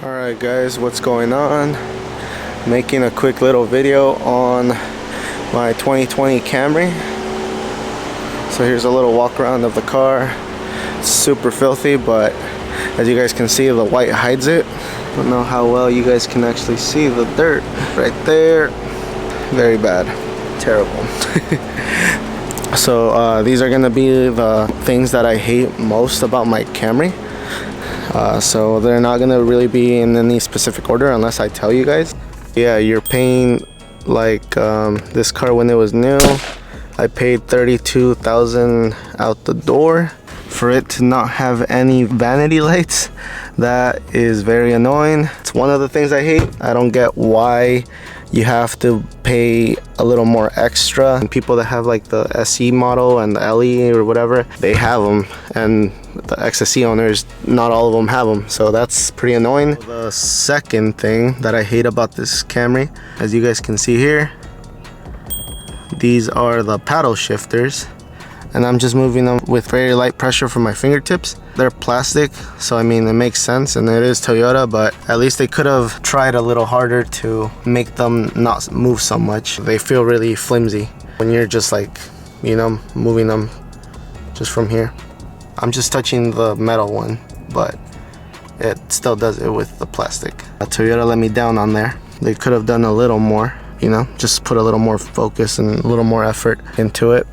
Alright guys, what's going on? Making a quick little video on my 2020 Camry. So here's a little walk around of the car. It's super filthy, but as you guys can see, the white hides it. I don't know how well you guys can actually see the dirt right there. Very bad, terrible. So these are gonna be the things that I hate most about my Camry. So they're not gonna really be in any specific order unless I tell you guys. Yeah, you're paying like this car when it was new, I paid $32,000 out the door. For it to not have any vanity lights, that is very annoying. It's one of the things I hate. I don't get why you have to pay a little more extra. And people that have like the SE model and the LE or whatever, they have them, and the XSE owners, not all of them have them, so that's pretty annoying. The second thing that I hate about this Camry, as you guys can see here, these are the paddle shifters, and I'm just moving them with very light pressure from my fingertips. They're plastic, so I mean it makes sense, and it is Toyota, but at least they could have tried a little harder to make them not move so much. They feel really flimsy when you're just like, you know, moving them just from here. I'm just touching the metal one, but it still does it with the plastic. Toyota let me down on there. They could have done a little more, you know, just put a little more focus and a little more effort into it,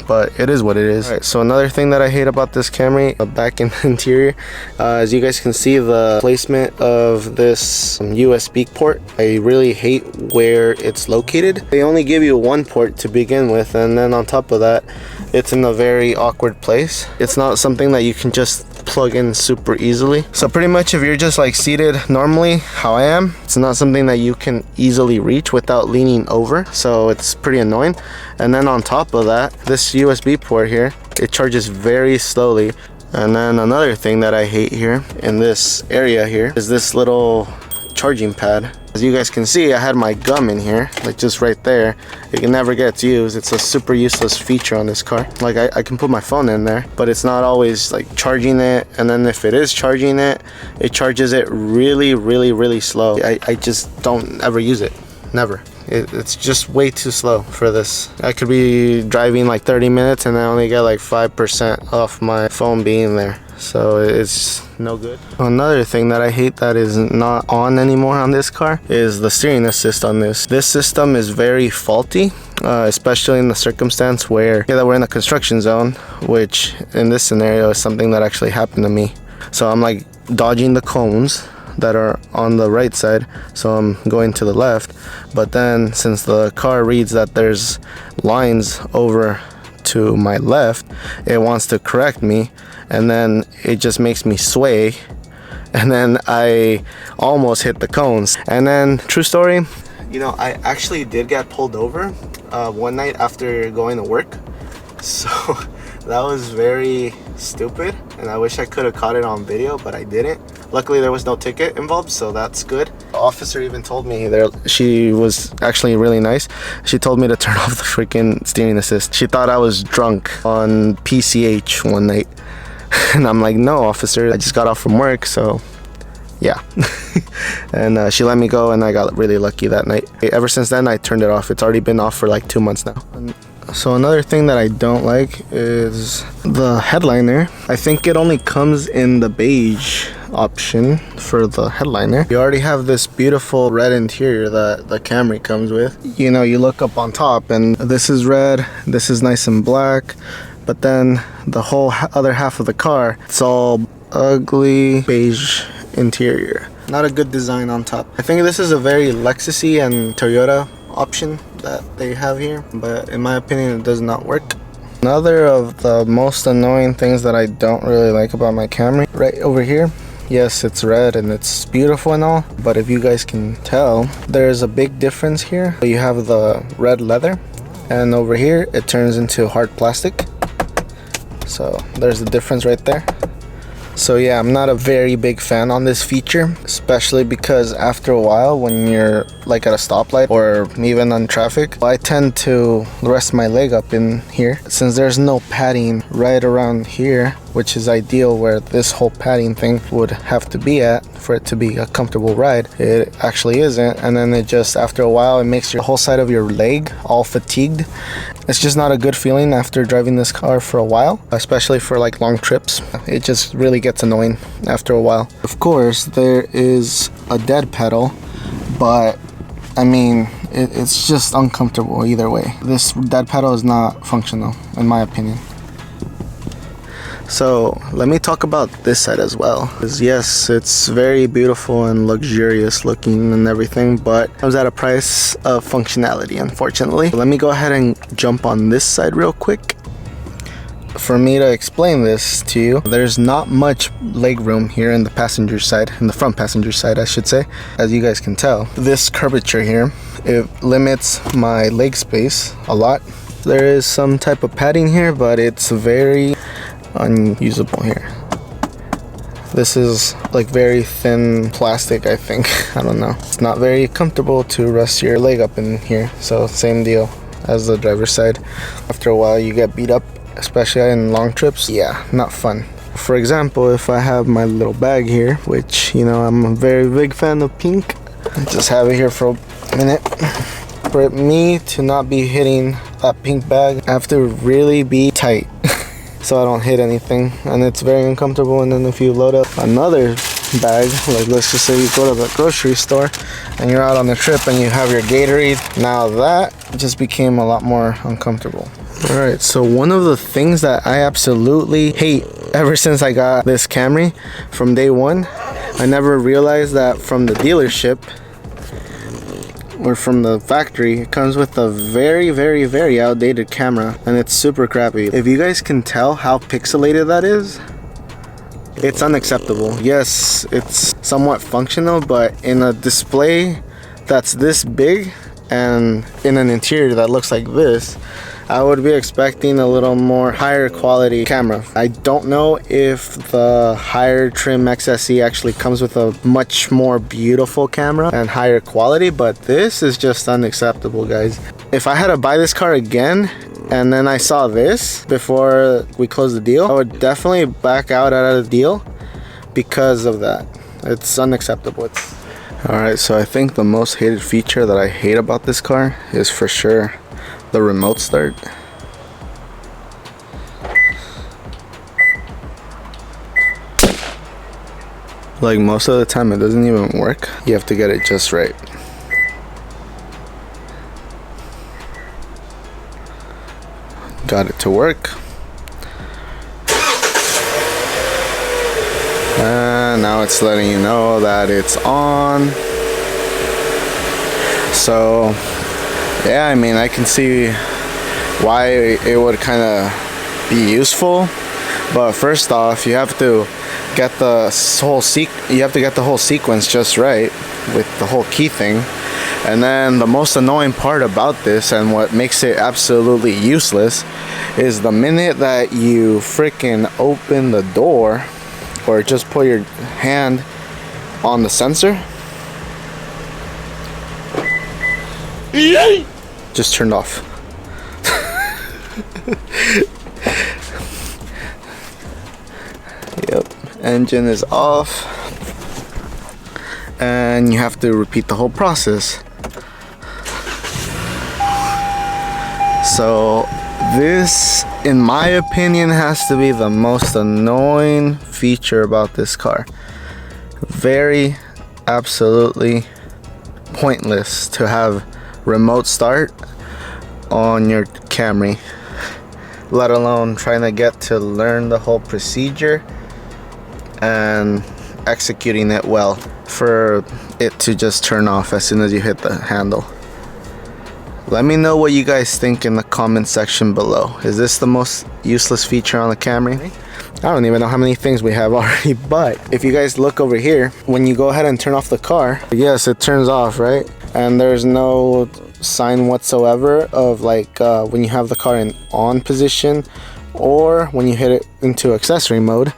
but it is what it is. All right, so another thing that I hate about this Camry, back in the interior, as you guys can see, the placement of this USB port, I really hate where it's located. They only give you one port to begin with, and then on top of that, it's in a very awkward place. It's not something that you can just plug in super easily. So pretty much if you're just like seated normally how I am, it's not something that you can easily reach without leaning over, so it's pretty annoying. And then on top of that, this USB port here, it charges very slowly. And then another thing that I hate here in this area here is this little charging pad. As you guys can see, I had my gum in here, like just right there. It never gets used. It's a super useless feature on this car. Like I can put my phone in there, but it's not always like charging it. And then if it is charging it, it charges it really slow. I just don't ever use it, never. It's just way too slow for this. I could be driving like 30 minutes and I only get like 5% off my phone being there. So it's no good. Another thing that I hate that is not on anymore on this car is the steering assist on this. This system is very faulty, especially in the circumstance where we're in a construction zone, which in this scenario is something that actually happened to me. So I'm like dodging the cones that are on the right side, so I'm going to the left, but then since the car reads that there's lines over to my left, it wants to correct me, and then it just makes me sway, and then I almost hit the cones. And then, true story, you know, I actually did get pulled over one night after going to work, so that was very stupid, and I wish I could have caught it on video, but I didn't. Luckily there was no ticket involved, so that's good. The officer even told me there, she was actually really nice, she told me to turn off the freaking steering assist. She thought I was drunk on PCH one night. And I'm like, no officer, I just got off from work, so yeah. And she let me go, and I got really lucky that night. Ever since then I turned it off. It's already been off for like 2 months now. So another thing that I don't like is the headliner. I think it only comes in the beige option for the headliner. You already have this beautiful red interior that the Camry comes with. You know, you look up on top and this is red, this is nice and black, but then the whole other half of the car, it's all ugly beige interior. Not a good design on top. I think this is a very Lexus-y and Toyota option that they have here, but in my opinion it does not work. Another of the most annoying things that I don't really like about my Camry, right over here, yes, it's red and it's beautiful and all, but if you guys can tell, there's a big difference here. You have the red leather, and over here it turns into hard plastic. So there's the difference right there. So yeah, I'm not a very big fan on this feature, especially because after a while when you're like at a stoplight or even on traffic, I tend to rest my leg up in here. Since there's no padding right around here, which is ideal where this whole padding thing would have to be at for it to be a comfortable ride, it actually isn't. And then it just, after a while, it makes your whole side of your leg all fatigued. It's just not a good feeling after driving this car for a while, especially for like long trips. It just really gets annoying after a while. Of course, there is a dead pedal, but I mean, it's just uncomfortable either way. This dead pedal is not functional, in my opinion. So let me talk about this side as well, because yes, it's very beautiful and luxurious looking and everything, but it comes at a price of functionality, unfortunately. Let me go ahead and jump on this side real quick. For me to explain this to you, there's not much leg room here in the passenger side, in the front passenger side I should say. As you guys can tell, this curvature here, it limits my leg space a lot. There is some type of padding here, but it's very unusable here. This is like very thin plastic, I think. I don't know. It's not very comfortable to rest your leg up in here. So same deal as the driver's side. After a while you get beat up, especially in long trips. Yeah, not fun. For example, if I have my little bag here, which, you know, I'm a very big fan of pink. I just have it here for a minute. For me to not be hitting that pink bag, I have to really be tight so I don't hit anything, and it's very uncomfortable. And then if you load up another bag, like let's just say you go to the grocery store and you're out on the trip and you have your Gatorade, now that just became a lot more uncomfortable. Alright, so one of the things that I absolutely hate ever since I got this Camry from day one, I never realized that from the dealership or from the factory, it comes with a very outdated camera, and it's super crappy. If you guys can tell how pixelated that is, it's unacceptable. Yes, it's somewhat functional, but in a display that's this big and in an interior that looks like this, I would be expecting a little more higher quality camera. I don't know if the higher trim XSE actually comes with a much more beautiful camera and higher quality, but this is just unacceptable, guys. If I had to buy this car again and then I saw this before we closed the deal, I would definitely back out of the deal because of that. It's unacceptable. Alright, so I think the most hated feature that I hate about this car is for sure the remote start. Like most of the time it doesn't even work. You have to get it just right. Got it to work. And now it's letting you know that it's on. So yeah, I mean, I can see why it would kind of be useful, but first off, you have to get the whole sequence just right with the whole key thing. And then the most annoying part about this, and what makes it absolutely useless, is the minute that you freaking open the door or just put your hand on the sensor, just turned off. Yep, engine is off, and you have to repeat the whole process. So this, in my opinion, has to be the most annoying feature about this car. Very absolutely pointless to have remote start on your Camry, let alone trying to get to learn the whole procedure and executing it well for it to just turn off as soon as you hit the handle. Let me know what you guys think in the comment section below. Is this the most useless feature on the Camry? I don't even know how many things we have already, but if you guys look over here, when you go ahead and turn off the car, yes, it turns off, right? And there's no sign whatsoever of like when you have the car in on position or when you hit it into accessory mode,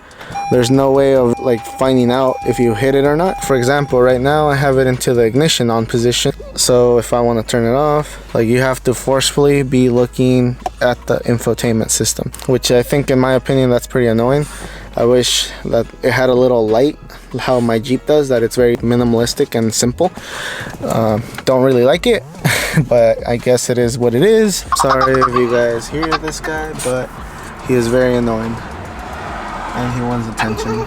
there's no way of like finding out if you hit it or not. For example, right now I have it into the ignition on position, so if I want to turn it off, like, you have to forcefully be looking at the infotainment system, which I think, in my opinion, that's pretty annoying. I wish that it had a little light, how my Jeep does, that it's very minimalistic and simple. Don't really like it, but I guess it is what it is. Sorry if you guys hear this guy, but he is very annoying and he wants attention.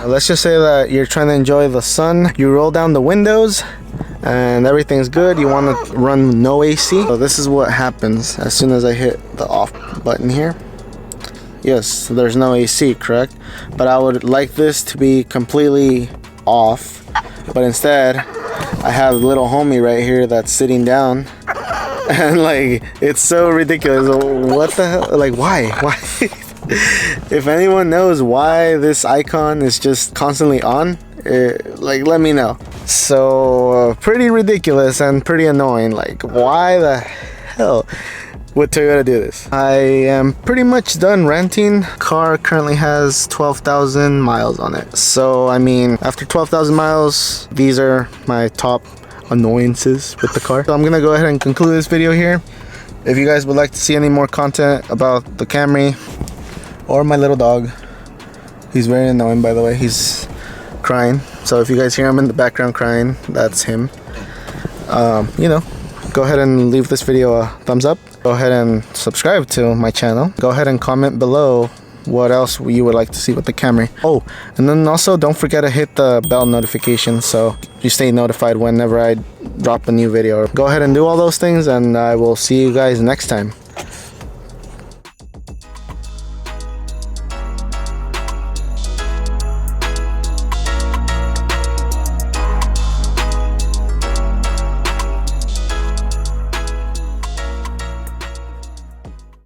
Let's just say that you're trying to enjoy the sun, you roll down the windows and everything's good, you want to run no AC. So this is what happens as soon as I hit the off button here. Yes, there's no AC, correct? But I would like this to be completely off, but instead I have little homie right here that's sitting down, and like, it's so ridiculous. What the hell? Like, why if anyone knows why this icon is just constantly on, like, let me know. So pretty ridiculous and pretty annoying. Like, why the hell would Toyota do this? I am pretty much done renting. Car currently has 12,000 miles on it. So I mean, after 12,000 miles, these are my top annoyances with the car. So I'm gonna go ahead and conclude this video here. If you guys would like to see any more content about the Camry or my little dog, he's very annoying, by the way. He's crying, so if you guys hear him in the background crying, that's him. You know, go ahead and leave this video a thumbs up. Go ahead and subscribe to my channel. Go ahead and comment below what else you would like to see with the Camry. Oh, and then also don't forget to hit the bell notification so you stay notified whenever I drop a new video. Go ahead and do all those things, and I will see you guys next time.